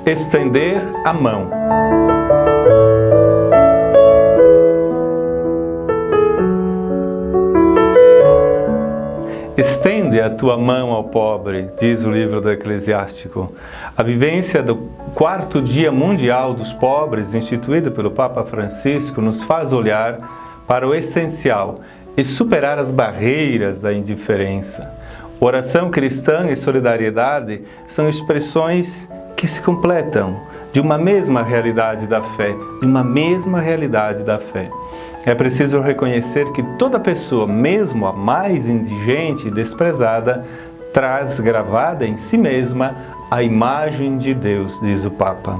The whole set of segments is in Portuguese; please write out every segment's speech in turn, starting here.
Estender a mão. Estende a tua mão ao pobre, diz o livro do Eclesiástico. A vivência do 4º Dia Mundial dos Pobres, instituído pelo Papa Francisco, nos faz olhar para o essencial e superar as barreiras da indiferença. Oração cristã e solidariedade são expressões que se completam de uma mesma realidade da fé, É preciso reconhecer que toda pessoa, mesmo a mais indigente e desprezada, traz gravada em si mesma a imagem de Deus, diz o Papa.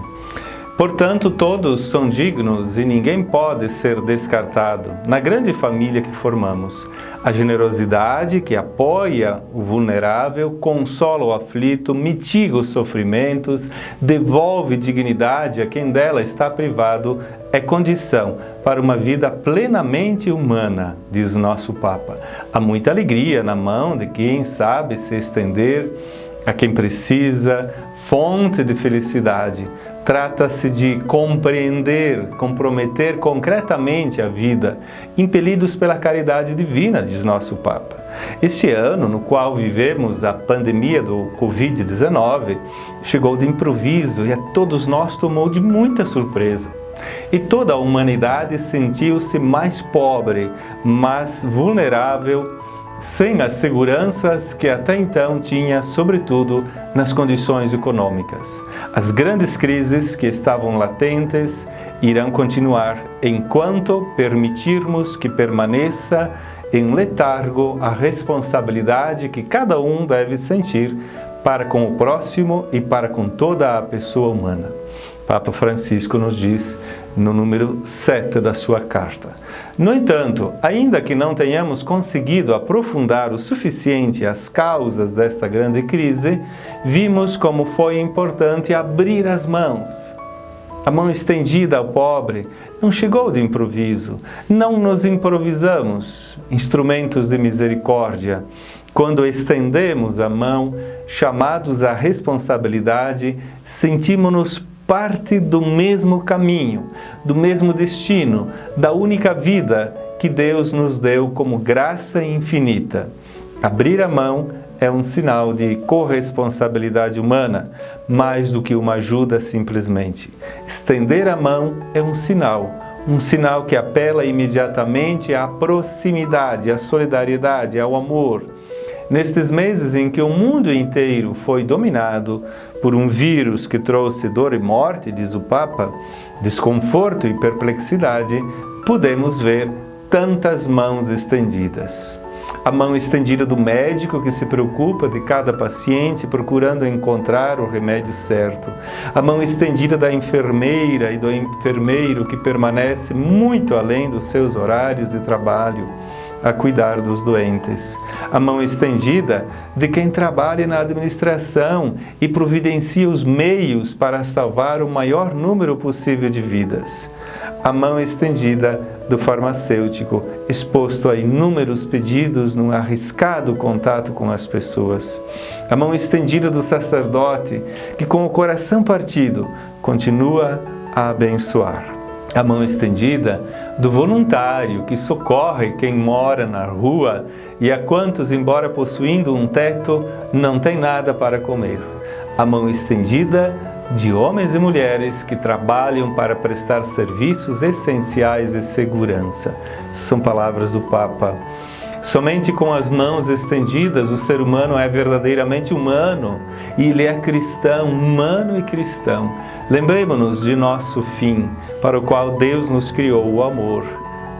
Portanto, todos são dignos e ninguém pode ser descartado na grande família que formamos. A generosidade que apoia o vulnerável, consola o aflito, mitiga os sofrimentos, devolve dignidade a quem dela está privado, é condição para uma vida plenamente humana, diz o nosso Papa. Há muita alegria na mão de quem sabe se estender a quem precisa, fonte de felicidade. Trata-se de comprometer concretamente a vida, impelidos pela caridade divina, diz nosso Papa. Este ano, no qual vivemos a pandemia do Covid-19, chegou de improviso e a todos nós tomou de muita surpresa. E toda a humanidade sentiu-se mais pobre, mais vulnerável, sem as seguranças que até então tinha, sobretudo nas condições econômicas. As grandes crises que estavam latentes irão continuar enquanto permitirmos que permaneça em letargo a responsabilidade que cada um deve sentir para com o próximo e para com toda a pessoa humana. Papa Francisco nos diz no número 7 da sua carta. No entanto, ainda que não tenhamos conseguido aprofundar o suficiente as causas desta grande crise, vimos como foi importante abrir as mãos. A mão estendida ao pobre não chegou de improviso, não nos improvisamos, instrumentos de misericórdia. Quando estendemos a mão, chamados à responsabilidade, sentimos-nos parte do mesmo caminho, do mesmo destino, da única vida que Deus nos deu como graça infinita. Abrir a mão é um sinal de corresponsabilidade humana, mais do que uma ajuda simplesmente. Estender a mão é um sinal que apela imediatamente à proximidade, à solidariedade, ao amor. Nestes meses em que o mundo inteiro foi dominado por um vírus que trouxe dor e morte, diz o Papa, desconforto e perplexidade, podemos ver tantas mãos estendidas. A mão estendida do médico que se preocupa de cada paciente, procurando encontrar o remédio certo. A mão estendida da enfermeira e do enfermeiro que permanece muito além dos seus horários de trabalho a cuidar dos doentes. A mão estendida de quem trabalha na administração e providencia os meios para salvar o maior número possível de vidas. A mão estendida do farmacêutico, exposto a inúmeros pedidos num arriscado contato com as pessoas. A mão estendida do sacerdote, que com o coração partido continua a abençoar. A mão estendida do voluntário que socorre quem mora na rua e a quantos, embora possuindo um teto, não tem nada para comer. A mão estendida de homens e mulheres que trabalham para prestar serviços essenciais de segurança. São palavras do Papa. Somente com as mãos estendidas o ser humano é verdadeiramente humano e ele é cristão, humano e cristão. Lembremos-nos de nosso fim, para o qual Deus nos criou, o amor.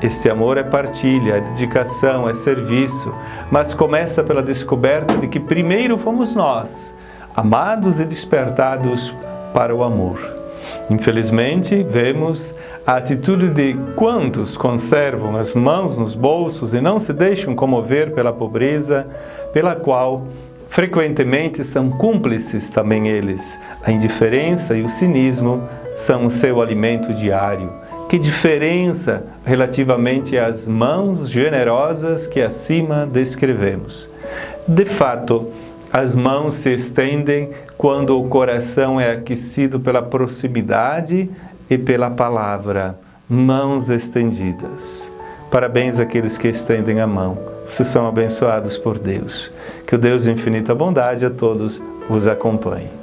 Este amor é partilha, é dedicação, é serviço, mas começa pela descoberta de que primeiro fomos nós, amados e despertados para o amor. Infelizmente, vemos a atitude de quantos conservam as mãos nos bolsos e não se deixam comover pela pobreza, pela qual frequentemente são cúmplices também eles. A indiferença e o cinismo são o seu alimento diário. Que diferença relativamente às mãos generosas que acima descrevemos. De fato, As mãos se estendem quando o coração é aquecido pela proximidade e pela palavra. Mãos estendidas. Parabéns àqueles que estendem a mão. Vocês são abençoados por Deus. Que o Deus de infinita bondade a todos vos acompanhe.